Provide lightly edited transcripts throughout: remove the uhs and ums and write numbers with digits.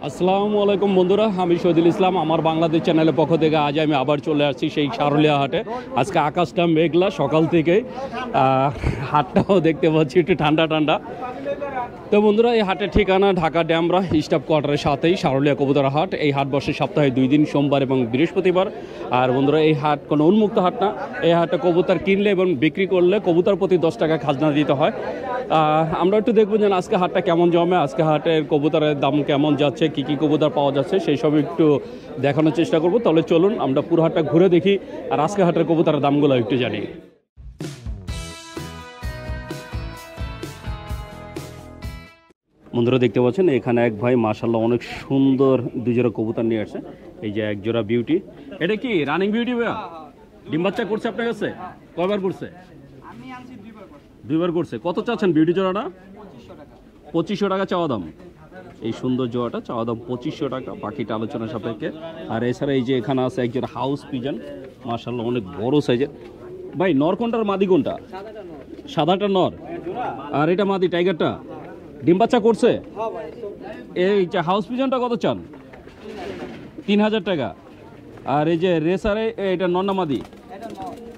আসসালামু আলাইকুম বন্ধুরা, আমি শহীদুল ইসলাম। আমার বাংলাদেশ চ্যানেলের পক্ষ থেকে আজ আমি আবার চলে আসছি সেই সারুলিয়া হাটে। আজকে আকাশটা মেঘলা, সকাল থেকে হাটটাও দেখতে পাচ্ছি একটু ঠান্ডা ঠান্ডা। তো বন্ধুরা, এই হাটের ঠিকানা ঢাকা ড্যামরা স্টাফ কোয়ার্টারের সাথেই সারুলিয়া কবুতর হাট। এই হাট বসে সপ্তাহে 2 দিন, সোমবার এবং বৃহস্পতিবার। আর বন্ধুরা, এই হাট কোনো উন্মুক্ত হাট না। এই হাটে কবুতর কিনলে এবং বিক্রি করলে কবুতর প্রতি 10 টাকা খাজনা দিতে হয়। আমরা একটু দেখবো যে আজকে হাটটা কেমন জমে, আজকে হাটের কবুতরের দাম কেমন যাচ্ছে, কী কী কবুতর পাওয়া যাচ্ছে সেই সব একটু দেখানোর চেষ্টা করব। তাহলে চলুন আমরা পুরো হাটটা ঘুরে দেখি আর আজকে হাটের কবুতরের দামগুলো একটু জানি। বন্ধুরা দেখতে পাচ্ছেন এখানে এক ভাই মাশাআল্লাহ অনেক সুন্দর 2 জোড়া কবুতর নিয়ে আসছে। এই যে এক জোড়া বিউটি, এটা কি রানিং বিউটি ভাইয়া? ডিম বাচ্চা করছে আপনার কাছে? কয়বার করছে? আমি আনছি 2 বার করছে। কত চাচ্ছেন বিউটি জোড়াটা? 2500 টাকা চাওয়া দাম। এই সুন্দর জোড়াটা চাওয়া দাম 2500 টাকা, বাকিটা আলোচনা সাপেক্ষে। আর এছাড়া এই যে এখানে আছে এক জোড়া হাউস পিজন, মাশাআল্লাহ অনেক বড় সাইজের। ভাই নর কোনটার মাদি কোনটা? সাদাটা নর, আর এটা মাদি টাইগারটা। ডিম বাচ্চা করছে? এই যে হাউস পিজনটা কত চান? 3000 টাকা। আর এই যে রেসারে এটা নন্না মাদি,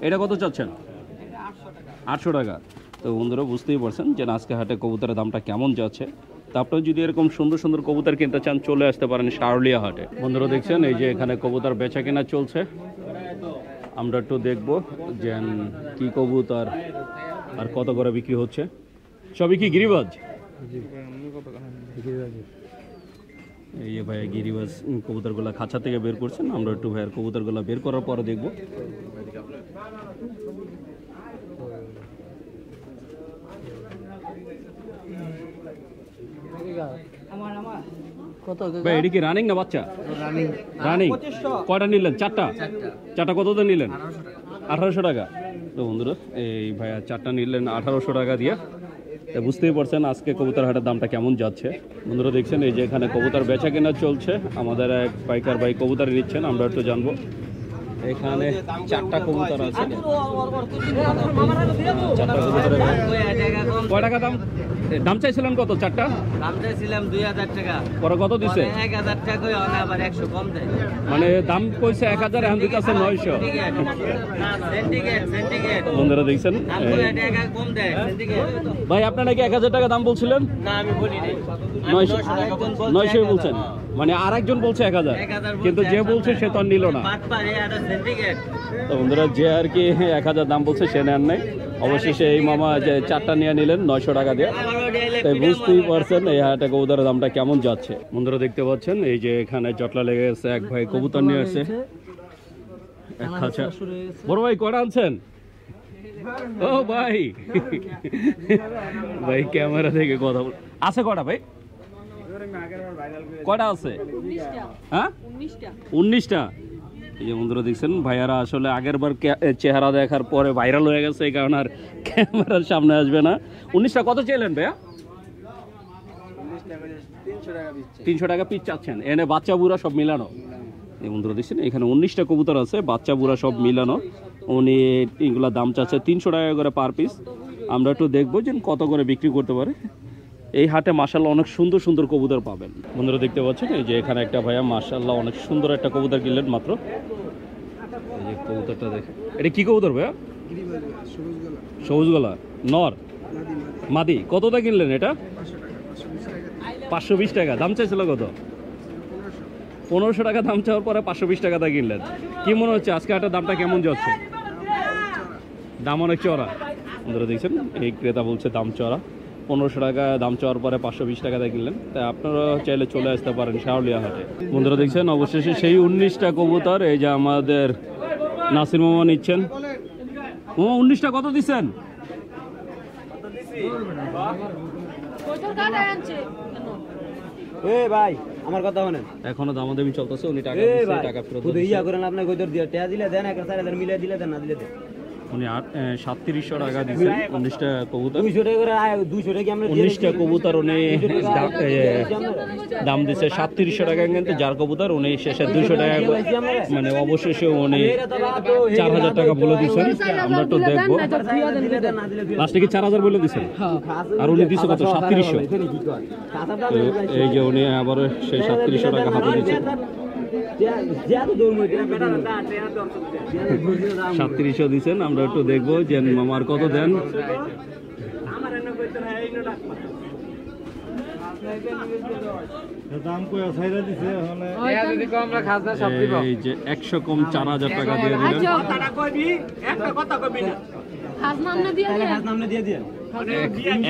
এটা কত চাচ্ছেন? 800 টাকা। তো বন্ধুরা বুঝতেই পারছেন যে আজকে হাটে কবুতরের দামটা কেমন যাচ্ছে। তা আপনারা যদি এরকম সুন্দর সুন্দর কবুতর কিনতে চান চলে আসতে পারেন সারুলিয়া হাটে। বন্ধুরা দেখছেন এই যে এখানে কবুতর বেচা কেনা চলছে। আমরা একটু দেখব যে কি কবুতর আর কত করে বিক্রি হচ্ছে। সবই কি গিরিবাজ? এই যে ভাইয়া গিরিবাজ কবুতরগুলো খাঁচা থেকে বের করছেন। আমরা একটু ভাইয়ার কবুতরগুলো বের করার পরে দেখব। ভাই এটা কি রানিং না বাচ্চা? রানিং। কয়টা নিলেন? চারটা কততে নিলেন? 1800 টাকা। তো বন্ধুরা এই ভাইয়া 4টা নিলেন 1800 টাকা দিয়ে। বুঝতেই পারছেন আজকে কবুতর হাটের দামটা কেমন যাচ্ছে। বন্ধুরা দেখছেন এই যে এখানে কবুতর বেচা কেনা চলছে। আমাদের এক পাইকার ভাই কবুতর নিচ্ছেন, আমরা একটু জানবো। এখানে 4টা কবুতর আছে। 4টা কবুতরের কয় টাকা দাম? দাম চাইছিলেন কত? 4টা দাম চাইছিলাম 2000 টাকা, পরে কত দিছে? 1000 টাকা কই না, আবার 100 কম দেয়। মানে দাম কইছে 1000, এখন দিতেছে 900। সেন্টিগ্রেড বন্ধুরা দেখছেন দাম কই টাকা কম দেয় সেন্টিগ্রেড। ভাই আপনার নাকি 1000 টাকা দাম বলছিলেন? না আমি বলি নাই, 900 বলছেন, মানে আরেকজন বলছে 1000, কিন্তু যে বলছে সে তো নিল না। সেন্টিগ্রেড তো বন্ধুরা যে আর কি 1000 দাম বলছে সে নেন নাই। অবশেষে এই মামা যে 4টা নিয়ে নিলেন 900 টাকা দিয়ে। তাই বুঝতেই পারছেন এই হাটে কবুতরের দামটা কেমন যাচ্ছে। বন্ধুরা দেখতে পাচ্ছেন এই যে এখানে জটলা লেগে গেছে, এক ভাই কবুতর নিয়ে আসছে এক খাঁচা। বড় ভাই কয়টা আনছেন? ও ভাই ভাই ক্যামেরা থেকে কথা বল। আছে কয়টা ভাই? কয়টা আছে? হ্যাঁ 19টা। এই যে বন্ধুরা দেখছেন ভাইয়ারা আসলে আগের বার চেহারা দেখার পরে ভাইরাল হয়ে গেছে, এই কারণে আর ক্যামেরার সামনে আসবে না। 19টা কত চাইলেন ভাইয়া? 300 টাকা পিস চাচ্ছেন। এনে বাচ্চা বুড়া সব মিলানো। এই বন্ধুরা দেখছেন এখানে 19টা কবুতর আছে, বাচ্চা বুড়া সব মিলানো। উনি এগুলা দাম চাচ্ছে 300 টাকা করে পার পিস। আমরা একটু দেখবো যে কত করে বিক্রি করতে পারে। এই হাটে মাশাআল্লাহ অনেক সুন্দর সুন্দর কবুতর পাবেন। বন্ধুরা দেখতে পাচ্ছেন এই যে এখানে একটা ভাইয়া মাশাআল্লাহ অনেক সুন্দর একটা কবুতর কিনলেন মাত্র। এই যে কবুতরটা দেখেন, এটা কি কবুতর ভাইয়া? সবুজ গলা নর মাদি। কতটা কিনলেন এটা? 520 টাকা। দাম চাইছিল কত? 1500 টাকা দাম চাওয়ার পরে 520 টাকাটা কিনলেন। কি মনে হচ্ছে আজকে হাটের দামটা কেমন যাচ্ছে? দাম অনেক চড়া। বন্ধুরা দেখছেন এই ক্রেতা বলছে দাম চড়া। 1500 টাকা দাম চাওয়ার পরে 520 টাকাতে কিনলেন। তাই আপনারা চাইলে চলে আসতে পারেন সারুলিয়া হাটে। বন্ধুরা দেখছেন অবশেষে সেই 19টা কবুতর এই যে আমাদের নাসির মামা নিচ্ছেন। মামা 19টা কত দিচ্ছেন? ভাই আমার কথা শুনেন, এখনো দামাদামি চলতেছে। উনি টাকা ফেরত ইয়া করেন, আপনার কই দিয়ে টাকা দিলে দেন, 4000 মিলিয়ে দিলে দেন, না দিলে দেন। উনি 3700 টাকা দিচ্ছেন 19টা কবুতর। 200 টাকা করে 200 টাকা আমরা 19টা কবুতর উনি দাম দিচ্ছে 3700 টাকা, কিন্তু যার কবুতর উনি শেষে 200 টাকা মানে অবশেষে উনি 4000 টাকা বলে দিচ্ছেন। আমরা একটু দেখবো লাস্টে কি 4000 বলে দিচ্ছেন, আর উনি দিচ্ছে কত 3700। এই যে উনি আবার সেই 3700 টাকা হাতে দিচ্ছেন। 3700 দিচ্ছেন। আমরা একটু দেখবো যে মামার কত দেন। এই যে 100 কম 4000 টাকা দিয়ে দিলেন।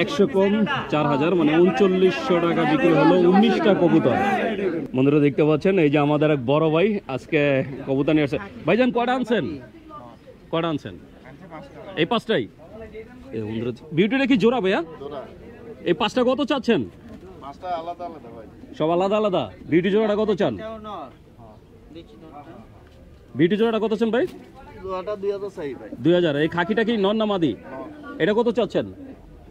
100 কম 4000 মানে 3900 টাকা বিক্রি হলো 19টা কবুতর। বন্ধুরা দেখতে পাচ্ছেন এই যে আমাদের এক বড় ভাই আজকে কবুতর নিয়ে আসছে। ভাইজান কয়টা আনছেন? কয়টা আনছেন? এই 5টাই। এই বন্ধুরা বিউটিটা কি জোড়া ভাইয়া? এই 5টা কত চাচ্ছেন? 5টা আলাদা আলাদা ভাই, সব আলাদা আলাদা। বিউটি জোড়াটা কত চান? বিউটি জোড়াটা কত চান ভাই? দুটো 2000 চাই ভাই। 2000। এই খাকিটা কি নন না মাদি? এটা কত চাচ্ছেন?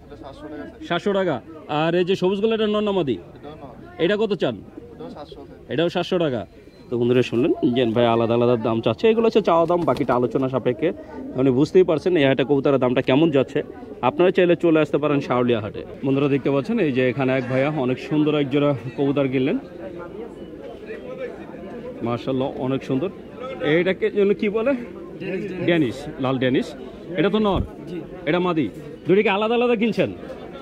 এটা 700 টাকা চাই। 700 টাকা। আর এই যে সবুজ গোলা এটা নন না মাদি? এটাও না, এটা কত চান? এটাও 700 টাকা। এটাও 700 টাকা। তো বন্ধুরা শুনলেন যে ভাই আলাদা আলাদা দাম চাচ্ছে। এগুলো হচ্ছে চাওয়া দাম, বাকিটা আলোচনা সাপেক্ষে। আপনি বুঝতেই পারছেন এই হাটে কবুতরের দামটা কেমন যাচ্ছে। আপনারা চাইলে চলে আসতে পারেন শাওলিয়া হাটে। বন্ধুরা দেখতে পাচ্ছেন এই যে এখানে এক ভাইয়া অনেক সুন্দর এক জোড়া কবুতর কিনলেন, মাশাআল্লাহ অনেক সুন্দর। এইটাকে জন্য কি বলে? ড্যানিশ, লাল ড্যানিশ। এটা তো নর, এটা মাদি। দুটিকে আলাদা আলাদা কিনছেন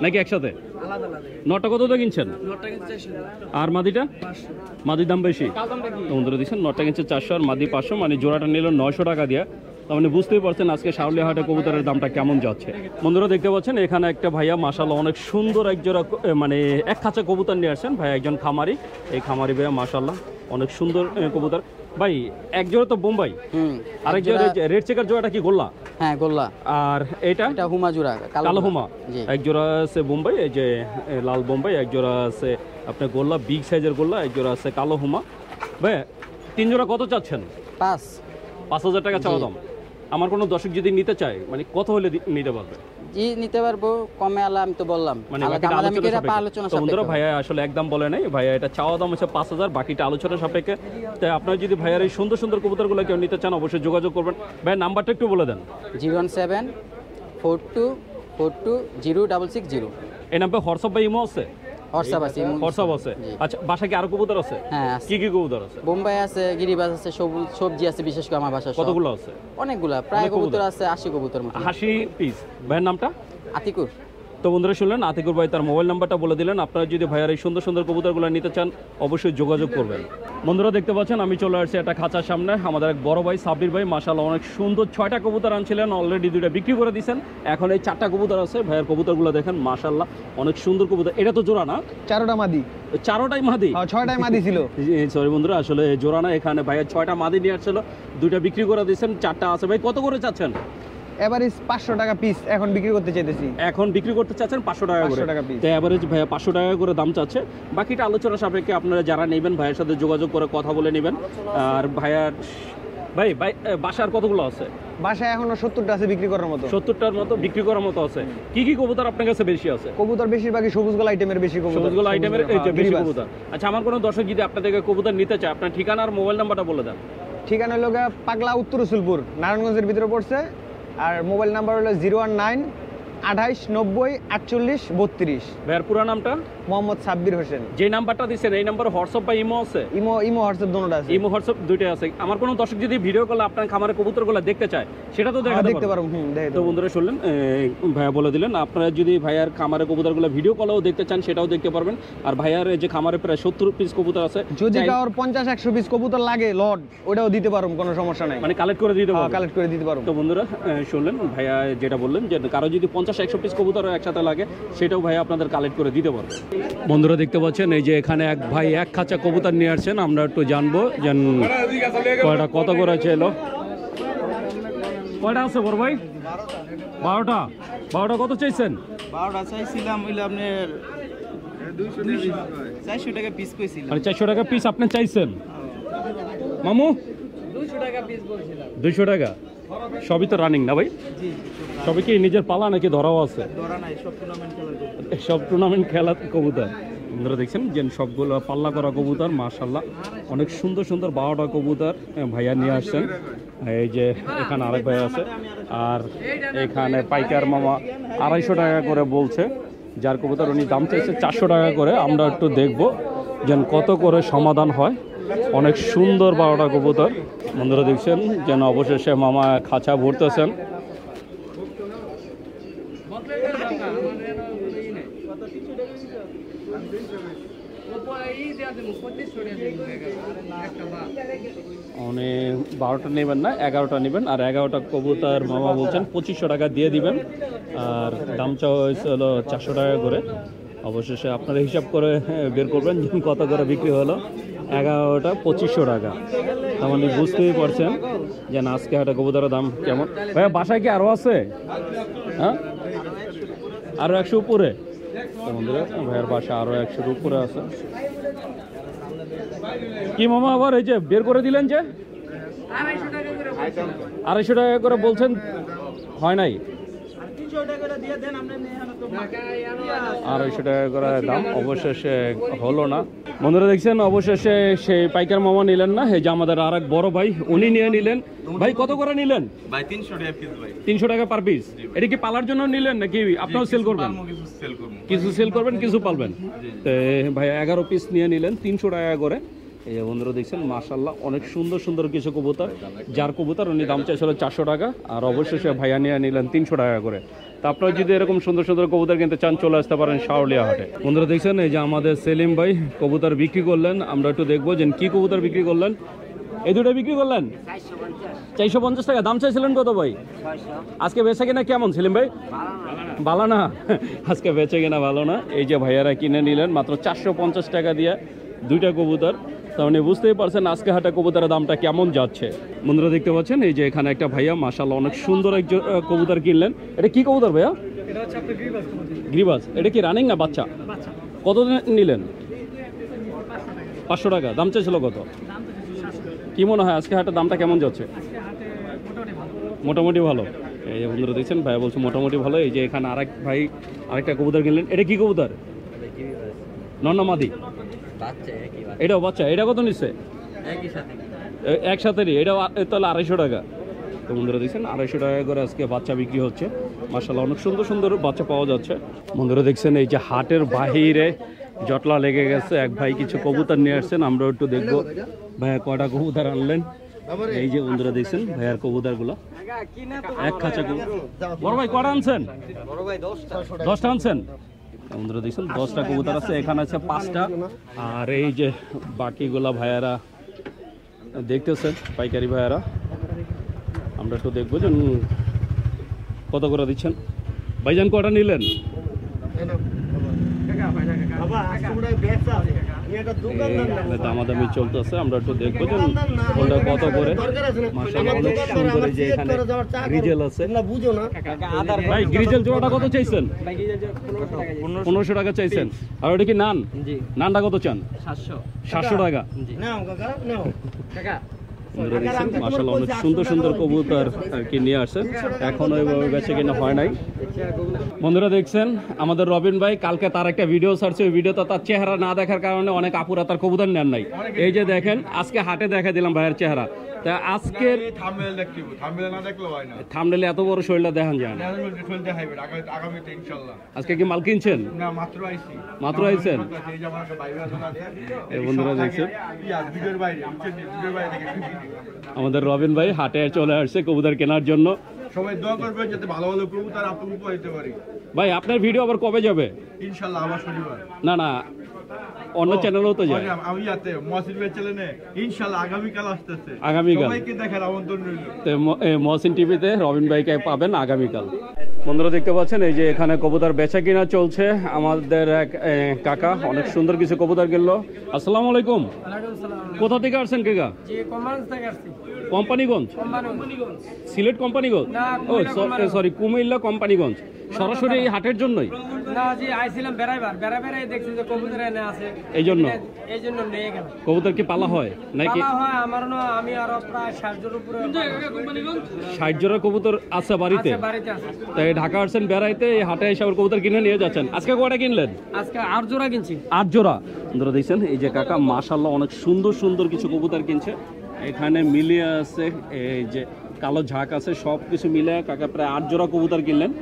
নাকি একসাথে? নটা কত দিয়ে কিনছেন? আর মাদিটা? মাদির দাম বেশি। বন্ধুরা দিচ্ছেন নটা কিনছে 400 আর মাদি 500, মানে জোড়াটা নিল 900 টাকা দিয়ে। মানে বুঝতেই পারছেন আজকে শাওলিয়া হাটে কবুতরের দামটা কেমন যাচ্ছে। বন্ধুরা দেখতে পাচ্ছেন এখানে একটা ভাইয়া মাশাআল্লাহ অনেক সুন্দর এক জোড়া মানে এক খাঁচা কবুতর নিয়ে আসছেন। ভাই একজন খামারি, এই খামারি ভাইয়া মাশাআল্লাহ অনেক সুন্দর কবুতর। ভাই এক জোড়া তো বোম্বাই, আরেক জোড়া রেড চেকার জোড়াটা কি গোল্লা? হ্যাঁ গোল্লা। আর এটা হুমা জোড়া, কালো হুমা। এক জোড়া আছে বোম্বাই, এই যে লাল বোম্বাই। এক জোড়া আছে আপনার গোল্লা, বিগ সাইজের গোল্লা। এক জোড়া আছে কালো হুমা। ভাই 3 জোড়া কত চাচ্ছেন? 5000 টাকা চাওয়া দাম। আমার কোনো দর্শক যদি নিতে চায় মানে কত হলে নিতে পারবে? জি নিতে পারবো, কমে আলা আমি তো বললাম মানে আলোচনা বন্ধুরা ভাইয়া আসলে একদম বলে নাই। ভাইয়া এটা চাওয়া দাম হচ্ছে 5000, বাকিটা আলোচনা সাপেক্ষে। তাই আপনারা যদি ভাইয়ার এই সুন্দর সুন্দর কবুতরগুলো কেউ নিতে চান অবশ্যই যোগাযোগ করবেন। ভাই নাম্বারটা একটু বলে দেন। 01742420660। এই নাম্বার হোয়াটসঅ্যাপ বা ইমো আছে? হোয়াটসঅ্যাপ আছে। আচ্ছা বাসা কি আরো কবুতর আছে? হ্যাঁ কি কি কবুতর আছে? বোম্বাই আছে, গিরিবাজ আছে, সবজি আছে, বিশেষ করে আমার বাসা কতগুলো আছে? অনেকগুলা, প্রায় কবুতর আছে 80 কবুতর মতো। 80 পিস। ভাইয়ের নামটা? আতিকুর। তো বন্ধুরা শুনলেন আতিকুর ভাই তার মোবাইল নাম্বারটা বলে দিলেন। আপনারা যদি ভাইয়ার এই সুন্দর সুন্দর কবুতরগুলো নিতে চান অবশ্যই যোগাযোগ করবেন। বন্ধুরা দেখতে পাচ্ছেন আমি চলে আসছি একটা খাঁচার সামনে। আমাদের এক বড় ভাই সাব্বির ভাই মাশাআল্লাহ অনেক সুন্দর 6টা কবুতর আনছিলেন, অলরেডি 2টা বিক্রি করে দিয়েছেন। এখন এই 4টা কবুতর আছে। ভাইয়ের কবুতরগুলো দেখেন মাশাআল্লাহ অনেক সুন্দর কবুতর। এটা তো জোড়া না? 4টা মাদি। 4টাই মাদি? 6টাই মাদি ছিল। সরি বন্ধুরা আসলে জোড়া না, এখানে ভাইয়ের 6টা মাদি নিয়ে আসছিল, 2টা বিক্রি করে দিয়েছেন, 4টা আছে। ভাই কত করে চাচ্ছেন? এভারেজ 500 টাকা পিস এখন বিক্রি করতে চাইতেছি। এখন বিক্রি করতে চাচ্ছেন 500 টাকা করে। 500 টাকা পিস। তো এভারেজ ভাইয়া 500 টাকা করে দাম চাচ্ছে। বাকিটা আলোচনা সাপেক্ষে আপনারা যারা নেবেন ভাইয়ের সাথে যোগাযোগ করে কথা বলে নেবেন। আর ভাইয়ার ভাই বাসার কতগুলো আছে? বাসায় এখনো 70টা আছে বিক্রি করার মতো। 70টার মতো বিক্রি করার মতো আছে। কি কি কবুতর আপনার কাছে বেশি আছে? কবুতর বেশিরভাগই সবুজ গোলা আইটেমের বেশি কবুতর। সবুজ গোলা আইটেমের এই যে বেশি কবুতর। আচ্ছা আমার কোনো দর্শক যদি আপনার থেকে কবুতর নিতে চায় আপনার ঠিকানা আর মোবাইল নাম্বারটা বলে দেন। ঠিকানা হলো পাগলা উত্তর রসুলপুর, নারায়ণগঞ্জের ভিতরে পড়ছে। আর মোবাইল নাম্বার হলো 019 28 90 48 32। ভাইয়ের পুরো নামটা? মোহাম্মদ সাব্বির হোসেন। যে নাম্বারটা দিচ্ছেন এই নাম্বার হোয়াটসঅ্যাপ বা ইমো আছে? ইমো হোয়াটসঅ্যাপ দুটোটা আছে। ইমো হোয়াটসঅ্যাপ দুটোই আছে। আমার কোনো দর্শক যদি ভিডিও কলে আপনার খামারের কবুতরগুলো দেখতে চায় সেটা তো দেখতে পারবো। তো বন্ধুরা শুনলেন ভাইয়া বলে দিলেন আপনারা যদি ভাইয়ার খামারের কবুতরগুলো ভিডিও কলেও দেখতে চান সেটাও দেখতে পারবেন। আর ভাইয়ার যে খামারে প্রায় 70 পিস কবুতর আছে, যদি কারোর 50-100 পিস কবুতর লাগে লট ওটাও দিতে পারবো, কোনো সমস্যা নাই। মানে কালেক্ট করে দিতে পারবো? কালেক্ট করে দিতে পারবো। তো বন্ধুরা শুনলেন ভাইয়া যেটা বললেন যে কারো যদি 50-100 পিস কবুতর একসাথে লাগে সেটাও ভাইয়া আপনাদের কালেক্ট করে দিতে পারবে। বন্ধুরা দেখতে পাচ্ছেন এই যে এখানে এক ভাই এক খাঁচা কবুতর নিয়ে আসছেন। আমরা একটু জানবো যে কয়টা কত করে ছিল। কয়টা আছে বড় ভাই? 12টা। 12টা কত চাইছেন? 12টা চাইছিলাম হইলো আপনার 400 টাকা পিস কইছিলাম। মানে 400 টাকা পিস আপনি চাইছেন মামু? 200 টাকা পিস বলছিলাম। 200 টাকা। সবই তো রানিং না ভাই? জি সবই কি নিজের পালা নাকি ধরাও আছে? ধরা নাই, সব টুর্নামেন্ট খেলার কবুতর। সব টুর্নামেন্ট খেলা কবুতর। আপনারা দেখছেন যে সবগুলো পাল্লা করা কবুতর, মাশাআল্লাহ অনেক সুন্দর সুন্দর 12টা কবুতর ভাইয়া নিয়ে আসছেন। এই যে এখানে আরেক ভাই আছে, আর এখানে পাইকার মামা 250 টাকা করে বলছে, যার কবুতর উনি দাম চাইছে 400 টাকা করে। আমরা একটু দেখব যেন কত করে সমাধান হয়। অনেক সুন্দর 12টা কবুতর বন্ধুরা দেখছেন, যেন অবশেষে মামা খাঁচা ভরতেছেন। অনেক 12টা নেবেন না, 11টা নেবেন, আর 11টা কবুতর মামা বলছেন 2500 টাকা দিয়ে দিবেন, আর দাম চাওয়া হয়েছে হলো 400 টাকা করে। অবশেষে আপনারা হিসাব করে বের করবেন যে কত করে বিক্রি হলো। 11টা 2500 টাকা, তার মানে বুঝতেই পারছেন যে আজকে একটা কবুতরের দাম কেমন। ভাইয়া বাসায় কি আরও আছে? হ্যাঁ, আরও 100 উপরে? বন্ধুরা ভাইয়ের বাসা আরও 100-এর উপরে আছে। কি মামা আবার এই যে বের করে দিলেন যে 250 টাকা করে বলছেন, হয় নাই? 250 টাকা করে দাম, অবশেষে হলো না। বন্ধুরা দেখছেন অবশেষে সেই পাইকার মামা নিলেন না, এই যে আমাদের আর এক বড় ভাই উনি নিয়ে নিলেন। ভাই কত করে নিলেন? ভাই 300 টাকা পিস ভাই। 300 টাকা পার পিস। এটা কি পালার জন্য নিলেন নাকি আপনাও সেল করবেন? কিছু সেল করবেন, কিছু পালবেন। তো ভাই 11 পিস নিয়ে নিলেন 300 টাকা করে। এই যে বন্ধুরা দেখছেন মাশাআল্লাহ অনেক সুন্দর সুন্দর কিছু কবুতর, যার কবুতর উনি দাম চাইছিল 400 টাকা, আর অবশেষে ভাইয়া নিয়ে নিলেন 300 টাকা করে। তা আপনারা যদি এরকম সুন্দর সুন্দর কবুতর কিনতে চান চলে আসতে পারেন শাওলিয়া হাটে। বন্ধুরা দেখছেন এই যে আমাদের সেলিম ভাই কবুতর বিক্রি করলেন, আমরা একটু দেখবো যে কি কবুতর বিক্রি করলেন। এই দুটো বিক্রি করলেন 450 টাকা। দাম চাইছিলেন কত ভাই? আজকে বেচা কিনা কেমন সেলিম ভাই? ভালো না, আজকে বেচে কিনা ভালো না। এই যে ভাইয়ারা কিনে নিলেন মাত্র 450 টাকা দিয়ে 2টা কবুতর। তার মানে বুঝতেই পারছেন আজকে হাটে কবুতরের দামটা কেমন যাচ্ছে। বন্ধুরা দেখতে পাচ্ছেন এই যে এখানে একটা ভাইয়া মাশাআল্লাহ অনেক সুন্দর এক কবুতর কিনলেন। এটা কি কবুতর ভাইয়া? গ্রিবাস। এটা কি রানিং না বাচ্চা? কত নিলেন? 500 টাকা। দাম চাইছিল কত? কি মনে হয় আজকে হাটের দামটা কেমন যাচ্ছে? মোটামুটি ভালো। এই যে বন্ধুরা দেখছেন ভাইয়া বলছে মোটামুটি ভালো। এই যে এখানে আরেক ভাই আরেকটা কবুতর কিনলেন। এটা কি কবুতর? নন্না মাদি। এটাও বাচ্চা। এটা কত নিচ্ছে? একসাথেরই। এটা তাহলে 250 টাকা। তো বন্ধুরা দেখছেন 250 টাকা করে আজকে বাচ্চা বিক্রি হচ্ছে। মাশাআল্লাহ অনেক সুন্দর সুন্দর বাচ্চা পাওয়া যাচ্ছে। বন্ধুরা দেখছেন এই যে হাটের বাহিরে জটলা লেগে গেছে, এক ভাই কিছু কবুতর নিয়ে আসছেন, আমরা একটু দেখবো ভাইয়া কয়টা কবুতর আনলেন। এই যে বন্ধুরা দেখছেন ভাইয়ার কবুতর গুলো এক খাঁচা কবুতর। বড় ভাই কয়টা আনছেন? 10টা আনছেন। বন্ধুরা দেখছেন 10টা কবুতর আছে, এখানে আছে 5টা, আর এই যে বাকিগুলা ভাইয়ারা দেখতেছেন পাইকারি ভাইয়ারা। আমরা একটু দেখবো যে কত করে দিচ্ছেন। ভাইজান কয়টা নিলেন? দামাদামি চলতেছে, আমরা একটু দেখবো যে কোনটা কত করে। মাশাআল্লাহ অনেক সুন্দর। এই যে এখানে গ্রিজেল আছে। ভাই গ্রিজেল জোড়াটা কত চাইছেন? 1500 টাকা চাইছেন। আর ওটা কি নান? নানটা কত চান? 700 টাকা। মাশাআল্লাহ অনেক সুন্দর সুন্দর কবুতর আর কি নিয়ে আসছেন, এখনো ওইভাবে বেচে কিনা হয় নাই। বন্ধুরা দেখছেন আমাদের রবিন ভাই কালকে তার একটা ভিডিও ছাড়ছে, ওই ভিডিওতে তার চেহারা না দেখার কারণে অনেক আপুরা তার কবুতর নেন নাই। এই যে দেখেন আজকে হাটে দেখা দিলাম ভাইয়ের চেহারা। তা আজকের থাম্বনেলে এত বড় শরীরটা দেখান যায় না। আজকে কি মাল কিনছেন? মাত্র আইছেন। বন্ধুরা দেখছেন আমাদের রবিন ভাই হাটে চলে আসছে কবুতর কেনার জন্য। সবাই দোয়া করবেন যাতে ভালো ভালো কবুতর আপনাকে উপহার দিতে পারি। ভাই আপনার ভিডিও আবার কবে যাবে? ইনশাআল্লাহ আবার শনিবার। না না, অন্য চ্যানেলও তো যায়। আমি যাতে মহসিন ভাই চ্যানেলে ইনশাআল্লাহ আগামীকাল আসতেছে। আগামীকাল সবাইকে দেখার আমন্ত্রণ রইল। মহসিন টিভিতে রবিন ভাইকে পাবেন আগামীকাল। বন্ধুরা দেখতে পাচ্ছেন এই যে এখানে কবুতর বেচা কিনা চলছে। আমাদের এক কাকা অনেক সুন্দর কিছু কবুতর কিনলো। আসসালামু আলাইকুম। কোথা থেকে আসছেন কাকা? কোম্পানিগঞ্জ। সিলেট কোম্পানিগঞ্জ? ও সরি, কুমিল্লা কোম্পানিগঞ্জ। সরাসরি এই হাটের জন্যই? না জি আইছিলাম বেড়াই দেখছি যে কবুতর এনে আছে এই জন্য নিয়ে গেলাম। কবুতর কি পালা হয় নাকি? পালা হয় আমার না, আমি আরো প্রায় 60 জোড়ার উপরে 60 জোড়া কবুতর আছে বাড়িতে? বাড়িতে আছে। তাই ঢাকা আসছেন বেড়াইতে, এই হাটে এসে আবার কবুতর কিনে নিয়ে যাচ্ছেন। আজকে কয়টা কিনলেন? আজকে 8 জোড়া কিনছি। 8 জোড়া। বন্ধুরা দেখছেন এই যে কাকা মাশাআল্লাহ অনেক সুন্দর সুন্দর কিছু কবুতর কিনছে। এখানে মিলিয়ে আছে এই যে কালো ঝাঁক আছে, সব কিছু মিলে কাকা প্রায় 8 জোড়া কবুতর কিনলেন।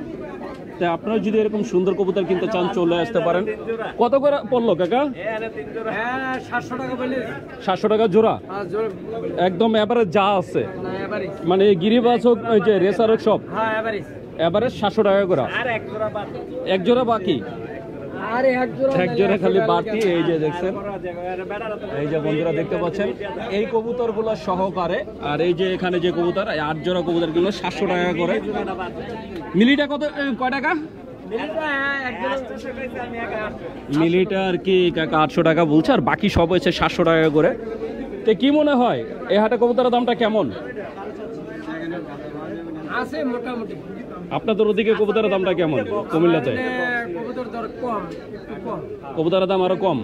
তাই আপনারা যদি এরকম সুন্দর কবুতর কিনতে চান চলে আসতে পারেন। কত করে পড়লো কাকা? 700 টাকা বলে। 700 টাকা জোড়া? একদম এভারেজ যা আছে, মানে গিরিবাজ হোক ওই যে রেসার হোক সব এভারেজ 700 টাকা করে। এক জোড়া বাকি, এক জোড়া খালি বাকি। এই যে দেখছেন, এই যে বন্ধুরা দেখতে পাচ্ছেন এই কবুতরগুলো সহকারে। আর এই যে এখানে যে কবুতর 8 জোড়া কবুতর গুলো 700 টাকা করে। মিলিটা কয় টাকা? মিলিটা আর কি কাকা 800 টাকা বলছে, আর বাকি সব হচ্ছে 700 টাকা করে। তো কি মনে হয় এই হাটে কবুতরের দামটা কেমন আছে? মোটামুটি। আপনাদের ওদিকে কবুতরের দামটা কেমন কুমিল্লাতে? কবুতরের দাম আরো কম?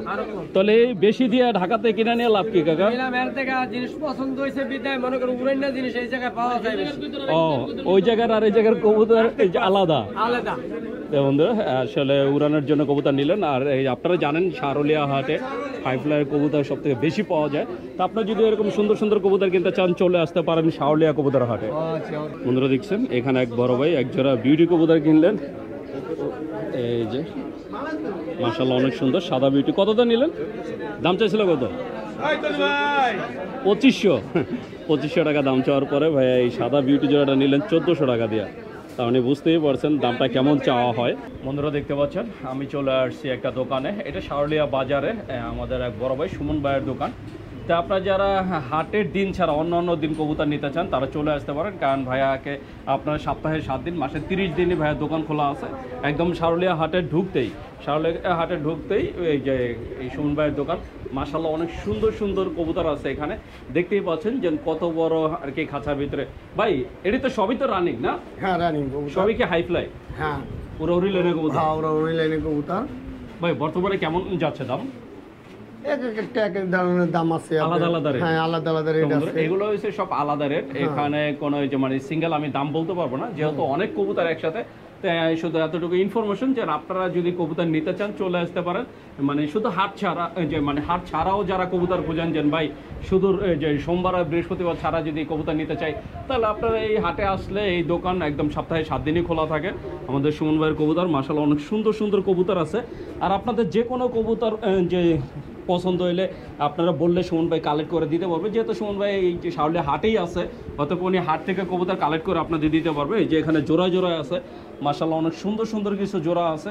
তাহলে বেশি দিয়ে ঢাকাতে কিনে নিয়ে লাভ কি কাকা? জিনিস পছন্দ হয়েছে বিদায় মনে করো উড়াইনা জিনিস এই জায়গায় পাওয়া যায় বেশি। ও ওই জায়গার আর এই জায়গার কবুতর আলাদা আলাদা। বন্ধুরা আসলে উড়ানোর জন্য কবুতর নিলেন। আর এই আপনারা জানেন সারুলিয়া হাটে হাইফ্লাইয়ের কবুতর সব থেকে বেশি পাওয়া যায়। তো আপনারা যদি এরকম সুন্দর সুন্দর কবুতর কিনতে চান চলে আসতে পারেন সারুলিয়া কবুতর হাটে। বন্ধুরা দেখছেন এখানে এক বড় ভাই এক জোড়া বিউটি কবুতর কিনলেন। এই যে মাশাআল্লাহ অনেক সুন্দর সাদা বিউটি। কত দাম নিলেন? দাম চাইছিল কত? 2500 টাকা দাম চাওয়ার পরে ভাই এই সাদা বিউটি জোড়াটা নিলেন 1400 টাকা দিয়ে। তার মানে বুঝতেই পারছেন দামটা কেমন চাওয়া হয়। বন্ধুরা দেখতে পাচ্ছেন আমি চলে আসছি একটা দোকানে, এটা সারুলিয়া বাজারে আমাদের এক বড় ভাই সুমন ভাইয়ের দোকান। তা আপনারা যারা হাটের দিন ছাড়া অন্য দিন কবুতর নিতে চান তারা চলে আসতে পারেন, কারণ ভাইয়াকে আপনার সপ্তাহে 7 দিন মাসে 30 দিনই ভাইয়ার দোকান খোলা আছে। একদম সারুলিয়া হাটে ঢুকতেই এই যে এই সুমন ভাইয়ের দোকান। মাশাআল্লাহ অনেক সুন্দর সুন্দর কবুতর আছে এখানে, দেখতেই পাচ্ছেন যে কত বড় আর কি খাঁচার ভিতরে। ভাই এটি তো সবই তো রানিং না? হ্যাঁ রানিং সবই কি হাই ফ্লাই? হ্যাঁ পুরো উড়ি লাইনের কবুতর? হ্যাঁ ওরা ওই লাইনে কবুতর। ভাই বর্তমানে কেমন যাচ্ছে দাম? এক এক ধরনের দাম আছে, আলাদা আলাদা রেট? হ্যাঁ আলাদা আলাদা রেট আছে। এগুলো হচ্ছে সব আলাদা রেট। এখানে কোনো যে মানে সিঙ্গেল আমি দাম বলতে পারবো না, যেহেতু অনেক কবুতর একসাথে। তাই শুধু এতটুকু ইনফরমেশন যে আপনারা যদি কবুতর নিতে চান চলে আসতে পারেন। মানে শুধু হাট ছাড়া যে মানে হাট ছাড়াও যারা কবুতর খুঁজেন যে ভাই শুধু যে সোমবার আর বৃহস্পতিবার ছাড়া যদি কবুতর নিতে চাই তাহলে আপনারা এই হাটে আসলে এই দোকান একদম সপ্তাহে 7 দিনই খোলা থাকে। আমাদের সুমন ভাইয়ের কবুতর মাশাআল্লাহ অনেক সুন্দর সুন্দর কবুতর আছে। আর আপনাদের যে কোনো কবুতর যে পছন্দ হইলে আপনারা বললে সুমন ভাই কালেক্ট করে দিতে পারবে, যেহেতু সুমন ভাই এই যে সারুলিয়া হাটেই আছে, অতএব উনি হাট থেকে কবুতর কালেক্ট করে আপনাদের দিতে পারবে। এই যে এখানে জোড়া আছে মাশাআল্লাহ অনেক সুন্দর সুন্দর কিছু জোড়া আছে।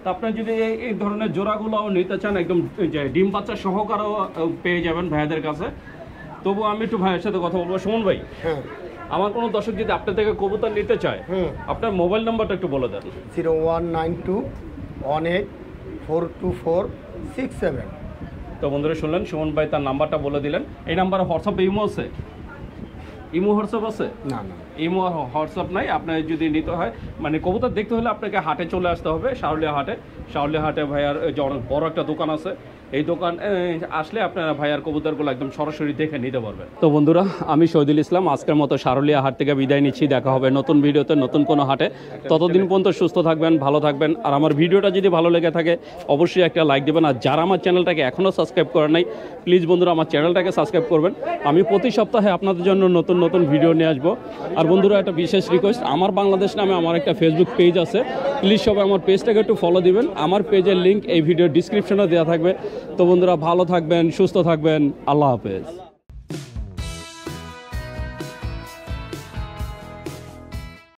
তো আপনারা যদি এই ধরনের জোড়াগুলোও নিতে চান একদম যে ডিম বাচ্চা সহকারেও পেয়ে যাবেন ভাইয়াদের কাছে। তবু আমি একটু ভাইয়ের সাথে কথা বলবো। সুমন ভাই হ্যাঁ আমার কোনো দর্শক যদি আপনার থেকে কবুতর নিতে চায় আপনার মোবাইল নাম্বারটা একটু বলে দেন। 0192184247। তো বন্ধুরা শুনলেন সুমন ভাই তার নাম্বারটা বলে দিলেন। এই নাম্বারে হোয়াটসঅ্যাপ ইমো আছে? ইমো হোয়াটসঅ্যাপ আছে? না না ইমো হোয়াটসঅ্যাপ নাই। আপনার যদি নিতে হয় মানে কবুতর দেখতে হলে আপনাকে হাটে চলে আসতে হবে সারুলিয়া হাটে ভাইয়ার যে অনেক বড় একটা দোকান আছে, এই দোকান আসলে আপনারা ভাইয়ার কবুতরগুলো একদম সরাসরি দেখে নিতে পারবেন। তো বন্ধুরা আমি শহীদুল ইসলাম আজকের মতো সারুলিয়া হাট থেকে বিদায় নিচ্ছি। দেখা হবে নতুন ভিডিওতে নতুন কোনো হাটে। ততদিন পর্যন্ত সুস্থ থাকবেন, ভালো থাকবেন। আর আমার ভিডিওটা যদি ভালো লেগে থাকে অবশ্যই একটা লাইক দেবেন। আর যারা আমার চ্যানেলটাকে এখনও সাবস্ক্রাইব করেন নাই প্লিজ বন্ধুরা আমার চ্যানেলটাকে সাবস্ক্রাইব করবেন। আমি প্রতি সপ্তাহে আপনাদের জন্য নতুন ভিডিও নিয়ে আসবো। আর বন্ধুরা একটা বিশেষ রিকোয়েস্ট, আমার বাংলাদেশ নামে আমার একটা ফেসবুক পেজ আছে, প্লিজ সবাই আমার পেজটাকে একটু ফলো দিবেন। আমার পেজের লিঙ্ক এই ভিডিওর ডিসক্রিপশনে দেওয়া থাকবে। তো বন্ধুরা ভালো থাকবেন, সুস্থ থাকবেন, আল্লাহ হাফেজ।